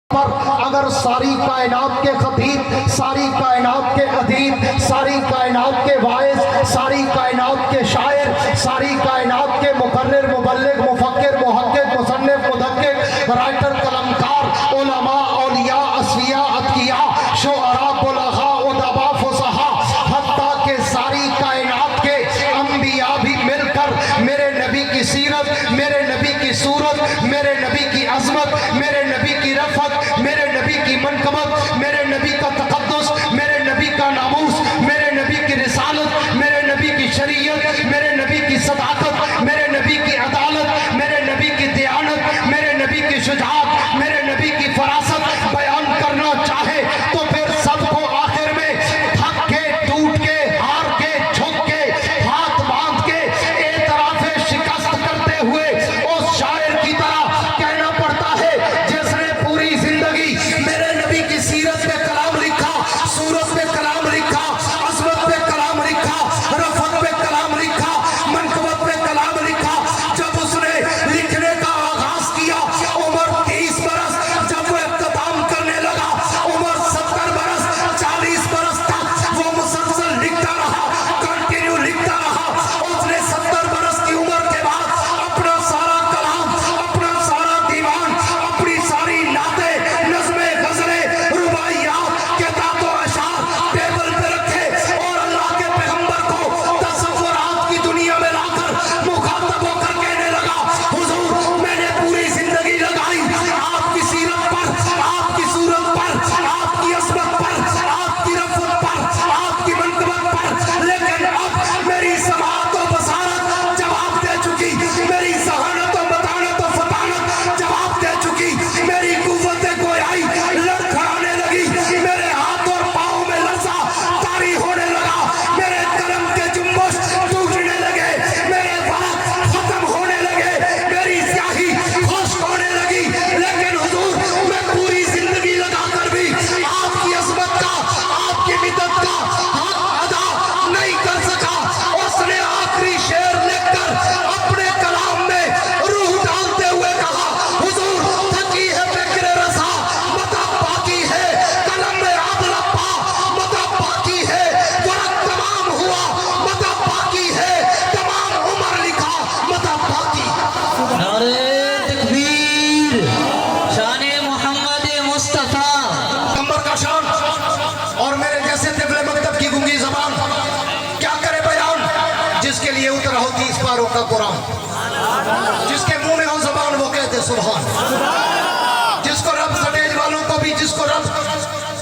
पर अगर सारी कायनात के खतीब, सारी कायनात के अदीब, सारी कायनात के वाइस, सारी कायनात के शायर, सारी कायनात के मुकर्रिर, मुबल्लिग, मुफक्किर, मुहक्किक, मुसन्निफ, मुदक्किक, राइटर, कलमकार, उलमा, औलिया, असफिया, अतकिया, शुअरा, बुलगा, उदबा, फुसहा, हत्ता के सारी कायनात के अंबिया भी मिलकर मेरे नबी की सीरत, मेरे नबी की सूरत, मेरे नबी की अजमत, मेरे नबी की रफत, मेरे नबी की मनकबत, मेरे नबी का तकद्दुस, मेरे नबी का नामूस, मेरे नबी की रिसालत, मेरे नबी की शरीयत, मेरे नबी की सदाकत, मेरे नबी की अदालत, मेरे नबी की दयानत, मेरे नबी की शुजाअत, मेरे नबी की फरासत बयान करना चाहे तो फिर सबको आखिर में थक के, टूट के, हार के, झुक के, हाथ बांध के एतराफ़े शिकस्त करते हुए उस शायर की तरह कहना पड़ता है जिसने पूरी जिंदगी मेरे नबी की सीरत पे कलाम लिखा, सूरत पे कलाम लिखा, अज़मत पे कलाम लिखा, रफ़त पे कलाम लिखा, मनक़बत पे कलाम लिखा। जब उसने लिखने का आगाज किया उम्र 30 बरस, जब वो इख्तिताम करने लगा उम्र 70 बरस, 40 बरस तक वो मुसलसल लिखता रहा, कंटिन्यू लिखता रहा। उसने 70 बरस की उम्र के बाद अपना सारा कलाम, अपना सारा दीवान, अपनी सारी नाते, नज़्में, गज़लें, रुबाइयात, किताब व अशार टेबल पे रखे और अल्लाह के पैगंबर को तसव्वुरात की दुनिया में लाकर मुखातब होकर कहने लगा, हुजूर मैंने पूरी जिंदगी लगाई आपकी सीरत पर, आपकी सूरत पर, आपकी अज़मत पर, आपकी रफ़त पर, आपकी मनक़बत पर, लेकिन अब मेरी समाअत व बसारत जवाब दे चुकी, मेरी ज़हानत व बतानत व फतानत जवाब दे चुकी, मेरी कुव्वत गोयाई लड़खड़ाने लगी, मेरे हाथ और पाँव में लर्ज़ा तारी होने लगा, मेरे कलम के जुम्बश टूटने लगे, मेरे बात खत्म होने लगे, मेरी स्याही खुश्क होने लगी। लेकिन हुजूर मैं पूरी जिंदगी लगाकर भी आपकी अज़मत का, आपकी मिदत का हक अदा नहीं कर सका। उसने आखिरी शेर लिखकर अपने कलाम में रूह डालते हुए कहा, हुजूर थकी है फिक्र रज़ा मता बाकी है, कलम में आबलप्पा मता बाकी है, वरक़ तमाम हुआ मता बाकी है, तमाम उम्र लिखा मता बाकी। नारे तकबीर, शाने मोहम्मद मुस्तफा। पैगंबर का शान और मेरे जैसे तिफले मकतब की गूंगी ज़बान क्या करे बयान, जिसके लिए उतरा हो 30 पारों का कुरान, जिसके मुंह में हो ज़बान वो कहते सुभान, जिसको रब स्टेज वालों को भी, जिसको रब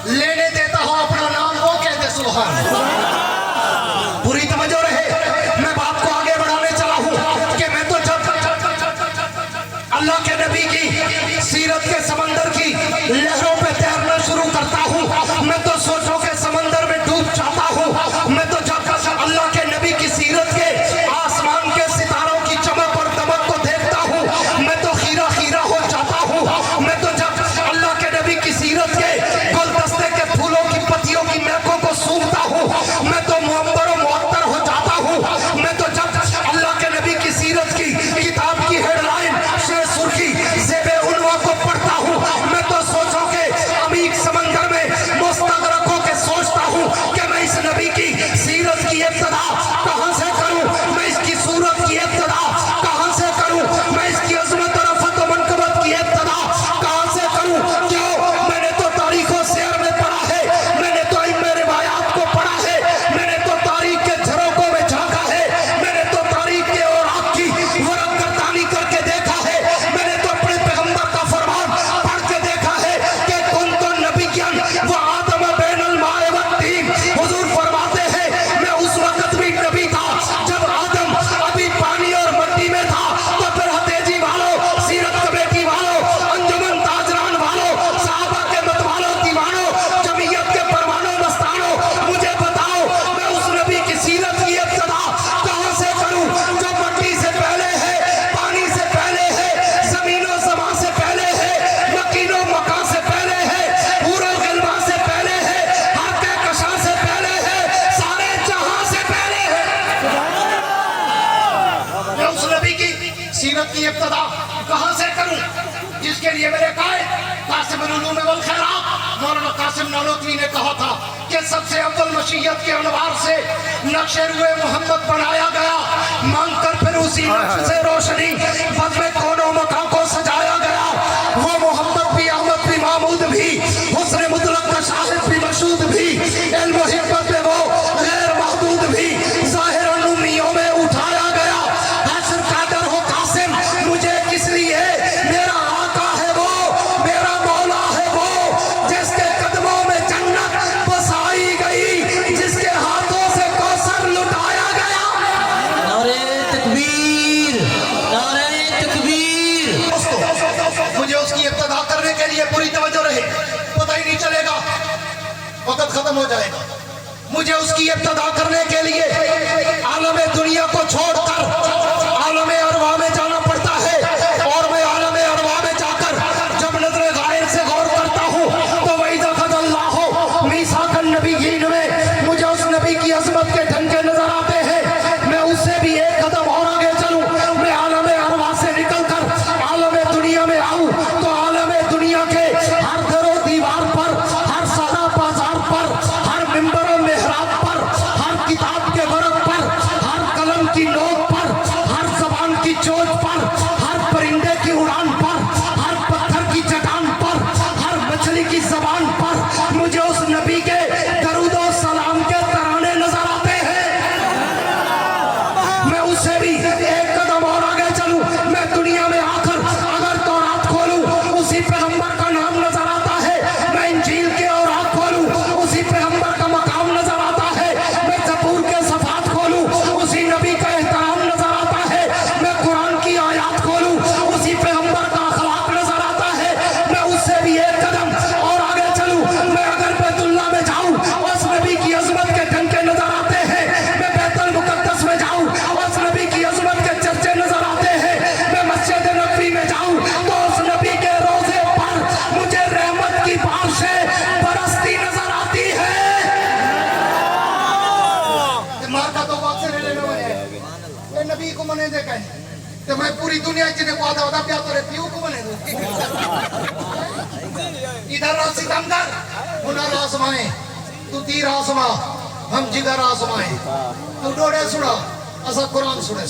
लेने देता हो अपना नाम वो कहते सुभान। पूरी तवज्जो रहे, मैं बात को आगे बढ़ाने चला हूँ कि मैं तो जब अल्लाह के नबी की सीरत के समंदर की लहरों पे तैरना शुरू करता हूँ, मैं तो सोचों के समंदर में डूब जाता हूँ। मैं तो जब अल्लाह के नबी की सीरत के आसमान के सितारों की चमक और दमक को देखता हूँ, मैं तो खीरा खीरा हो जाता हूँ। मैं तो जब अल्लाह के नबी की सीरत के गुलदस्ते के फूलों की पत्तियों की महकों को सूंघता हूँ, मौलाना कासिम नानोतवी ने कहा था कि सबसे अव्वल मशीयत के अनवार से नक्शे रुए मोहम्मद बनाया गया, मांगकर फिर उसी नक्श से रोशनी बदले कोनो मकां को सजाया गया। वो मोहम्मद भी, अहमद भी, महमूद भी, हुस्न मुतलक का शाहिद भी, मशहूद भी, इल्म व हिकमत में वो गैर महदूद भी, ज़ाहिरन उम्मियों में उठाया गया। हश्र का डर हो कासिम मुझे किस लिए, मेरा आका है वो, मेरा मौला है वो, जिसके कदमों में जन्नत बसाई गई, जिसके हाथों से कौसर लुटाया गया। नारे तकबीर, नारे तकबीर। दोस्तों, मुझे उसकी इब्तिदा करने के लिए पूरी तवज्जो रहे, पता ही नहीं चलेगा, वक्त खत्म हो जाएगा। मुझे उसकी इब्तिदा करने के लिए आलम दुनिया को छोड़कर आलम अरवा में जाना पड़ता है, और मैं आलम अरवा में जाकर जब नजर गायर से गौर करता हूँ तो वही दखल्लाहु मीसाकन नबीयीन में मुझे उस नबी की अजमत के ढंगे नजर आते हैं। मैं उससे भी एक कदम और आगे चलूं, मैं आलम अरवा से निकलकर आलम दुनिया में आऊं तो आलम दुनिया के हर दरो दीवार पर, हर सदा बाजार पर, हर मिंबर और मेहराब पर, हर किताब के वर्क पर, हर कलम की नोक पर, हर जबान की चोट पर, हर परिंदे की उड़ान पर, हर पत्थर की चट्टान पर, हर मछली की जबान पर मुझे उस नबी के दरूद और सलाम के तराने नजर आते हैं। मैं उससे भी एक कदम और आगे चलूं, मैं दुनिया में आकर अगर तौरात खोलूं उसी पैगंबर का नाम नजर आता है, मैं इंजील के और आग खोलूं उसी पैगंबर का मकाम नजर आता है, मैं जबूर के सफात खोलूं उसी नबी का एहतराम नजर आता है, मैं कुरान की आयात खोलूं उसी पैगंबर का अखलाक नजर आता है। मैं उससे भी एक कदम और आगे चलूं, मैं अगर बैतुल्लाह में जाऊं उस नबी की अजमत के डंके नजर आते हैं, मैं बैतुल मुकद्दस में जाऊं उस नबी की अजमत के चर्चे नजर आते हैं, मैं मस्जिद नबवी में जाऊं तो उस नबी के रोजे पर मुझे रहमत की बारिशें बरसती नजर आती है। मार का तो बात से ले लेना है, ये नबी को मने दे कहे तो मैं पूरी दुनिया जिन्हें को आधा आधा प्यार तो रहती हूँ को मने दो। इधर रहो सिकंदर, हुनर आसमाए, तू तीर आसमा, हम जिगर आसमाए, तू डोड़े सुना, असा कुरान सुने।